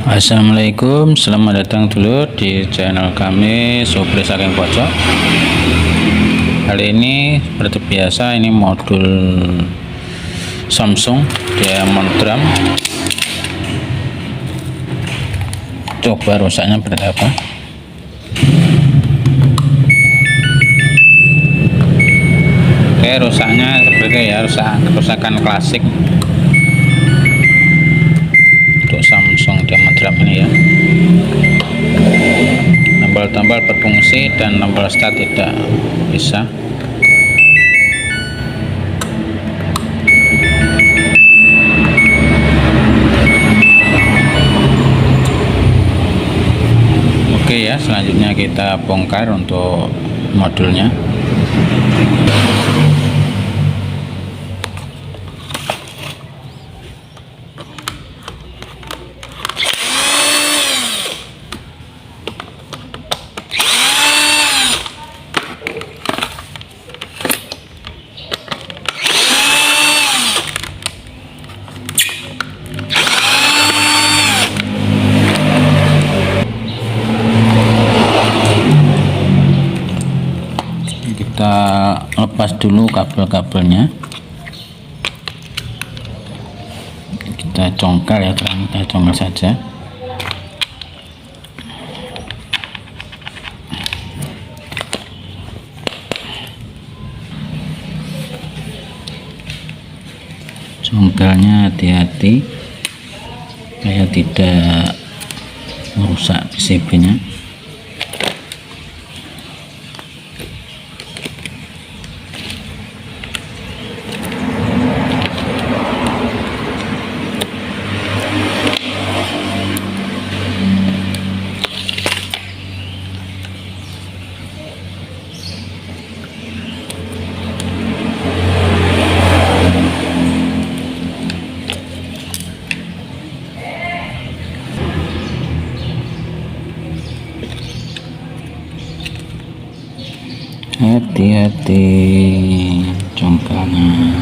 Assalamualaikum, selamat datang dulu di channel kami Supri Saking Pojok. Kali ini seperti biasa, ini modul Samsung Diamond Drum. Coba rusaknya seperti apa. Oke, rusaknya seperti ya, kerusakan klasik untuk Samsung Diamond Drum ini ya. Tombol-tombol berfungsi dan tombol start tidak bisa. Oke ya, selanjutnya kita bongkar untuk modulnya. Kita lepas dulu kabel-kabelnya, kita congkel ya, kita congkel saja. Congkelnya hati-hati supaya tidak merusak PCB-nya. Hati-hati congkelnya.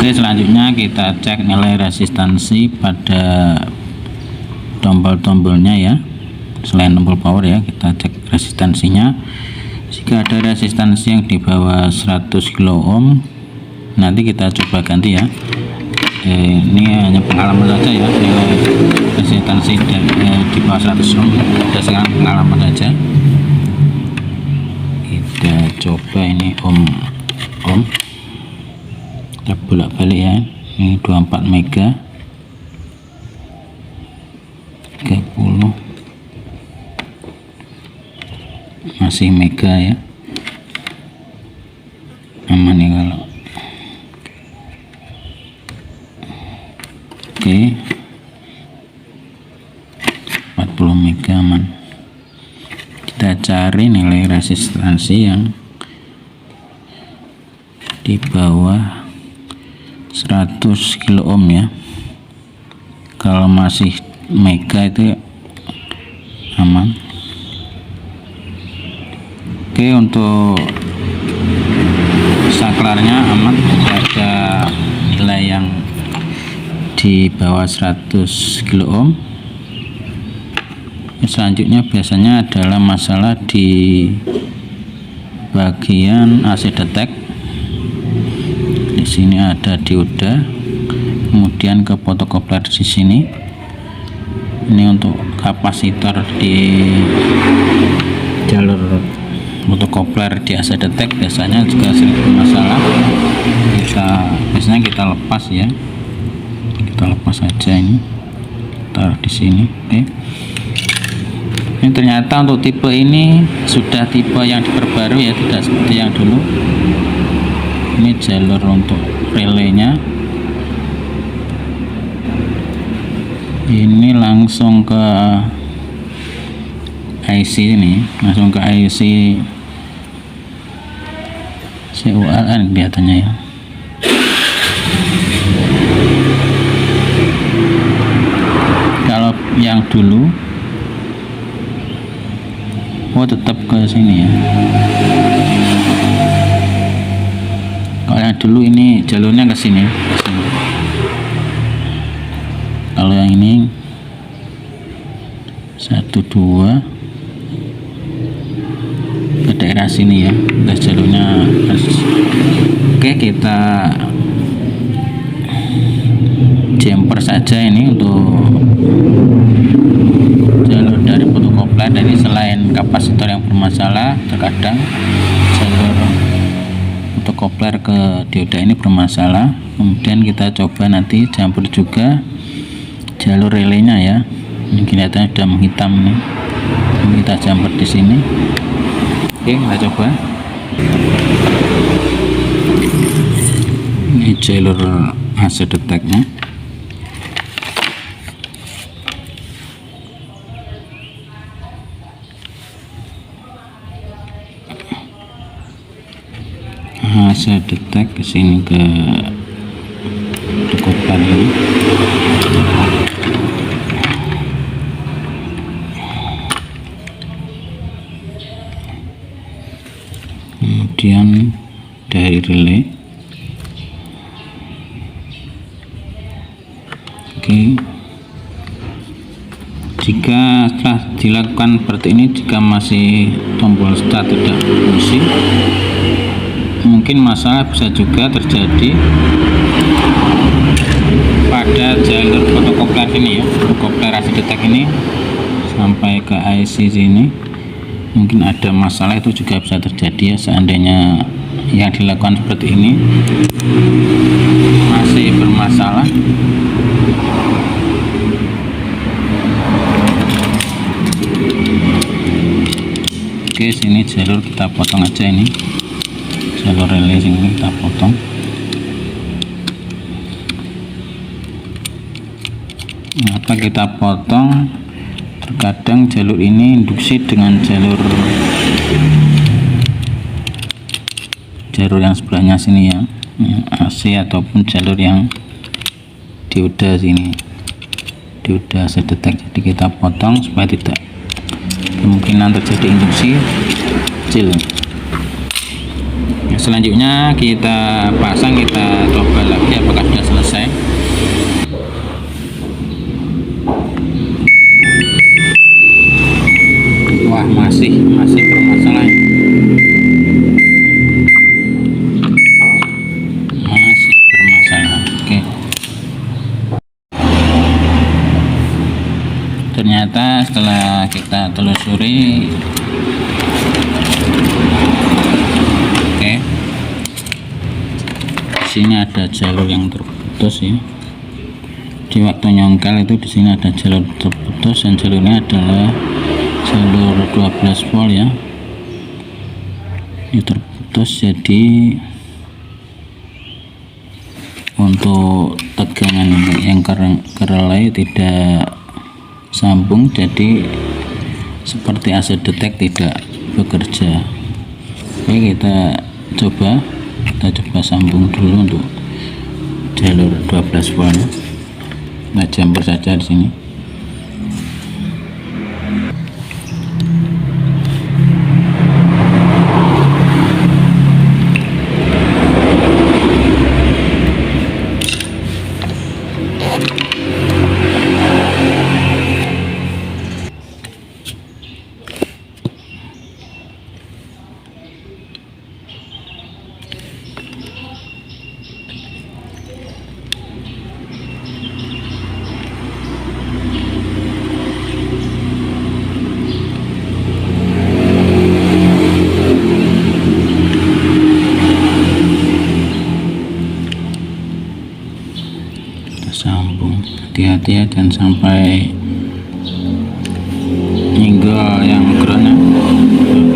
Oke, selanjutnya kita cek nilai resistansi pada tombol-tombolnya ya. Selain tombol power ya, kita cek resistansinya. Jika ada resistansi yang di bawah 100 kilo ohm, nanti kita coba ganti ya. Ini hanya pengalaman saja ya, nilai resistansi di bawah 100 ohm berdasarkan pengalaman saja. Kita coba ini ohm. Kita bolak-balik ya, ini 24 mega, 30, masih mega ya, aman ya kalau oke, 40 mega aman. Kita cari nilai resistansi yang di bawah 100 kilo ohm ya. Kalau masih mega itu aman. Oke, untuk saklarnya aman, tidak ada nilai yang di bawah 100 kilo ohm. Selanjutnya biasanya adalah masalah di bagian AC detect. Di sini ada dioda, kemudian ke photocopler di sini. Ini untuk kapasitor di jalur photocopler di AC detect biasanya juga sering bermasalah. Biasanya kita lepas ya, kita lepas saja, ini taruh di sini. Oke. Ini ternyata untuk tipe ini sudah tipe yang diperbarui ya, tidak seperti yang dulu. Ini jalur untuk relaynya, ini langsung ke IC, ini langsung ke IC CURN kelihatannya ya. Kalau yang dulu tetap ke sini ya. Kalau yang dulu ini jalurnya ke sini. Kalau yang ini 1 2 ke daerah sini ya, udah jalurnya. Oke, kita jumper saja ini untuk jalur dari photocopler. Dari selain kapasitor yang bermasalah, terkadang jalur photocopler ke dioda ini bermasalah. Kemudian kita coba nanti jumper juga jalur relaynya ya. Ini kelihatannya sudah menghitam nih. Ini kita jumper di sini. Oke, kita coba. Ini jalur AC detect-nya. Saya detect ke sini ke photocopler ini. Kemudian dari relay. Oke. Jika setelah dilakukan seperti ini, jika masih tombol start tidak berfungsi, mungkin masalah bisa juga terjadi pada jalur photocopler ini ya, photocopler AC detect ini sampai ke IC sini. Mungkin ada masalah, itu juga bisa terjadi ya, seandainya yang dilakukan seperti ini masih bermasalah. Oke, sini jalur kita potong aja, ini jalur relay ini kita potong. Kenapa kita potong? Terkadang jalur ini induksi dengan jalur yang sebelahnya sini ya, AC ataupun jalur yang dioda sini, dioda AC detect. Jadi kita potong supaya tidak kemungkinan terjadi induksi kecil. Selanjutnya kita pasang, kita coba lagi apakah sudah selesai. Wah, masih bermasalah, masih bermasalah. Oke, ternyata setelah kita telusuri, sini ada jalur yang terputus ya. Di waktu nyongkel itu di sini ada jalur terputus, dan jalurnya adalah jalur 12 volt ya. Ini terputus, jadi untuk tegangan yang ke relay tidak sambung, jadi seperti AC detect tidak bekerja. Oke, kita coba sambung dulu untuk jalur 12 volt. Nah, jumper saja di sini. hati-hati ya, dan sampai nyenggol yang groundnya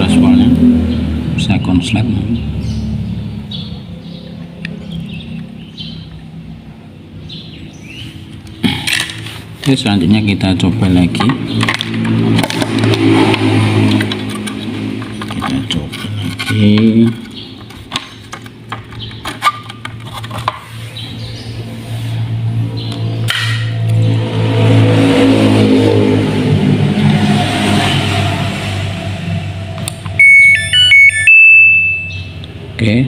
12 voltnya bisa konslet. Oke, selanjutnya kita coba lagi, Oke,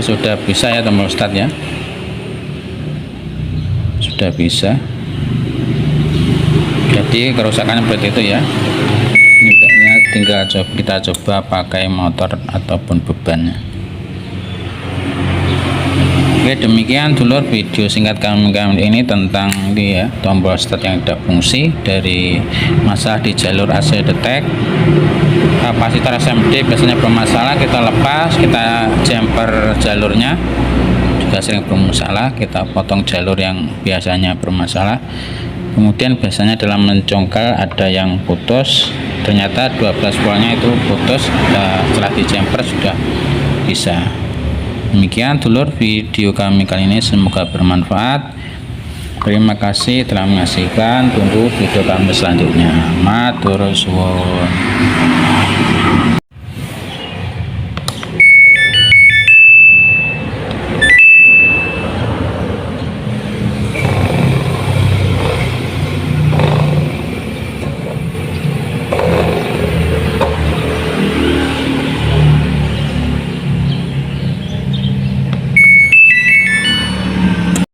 sudah bisa ya termostat ya, sudah bisa. Jadi kerusakannya seperti itu ya. Ini tinggal kita coba pakai motor ataupun bebannya. Oke, demikian dulur video singkat kami ini tentang ini ya, tombol start yang tidak fungsi dari masalah di jalur AC detect. Kapasitor SMD biasanya bermasalah, kita lepas, kita jumper jalurnya juga sering bermasalah, kita potong jalur yang biasanya bermasalah. Kemudian biasanya dalam mencongkel ada yang putus, ternyata 12 voltnya itu putus, setelah di jumper sudah bisa. Demikian dulur video kami kali ini, semoga bermanfaat. Terima kasih telah menyaksikan, tunggu video kami selanjutnya. Matur suwun.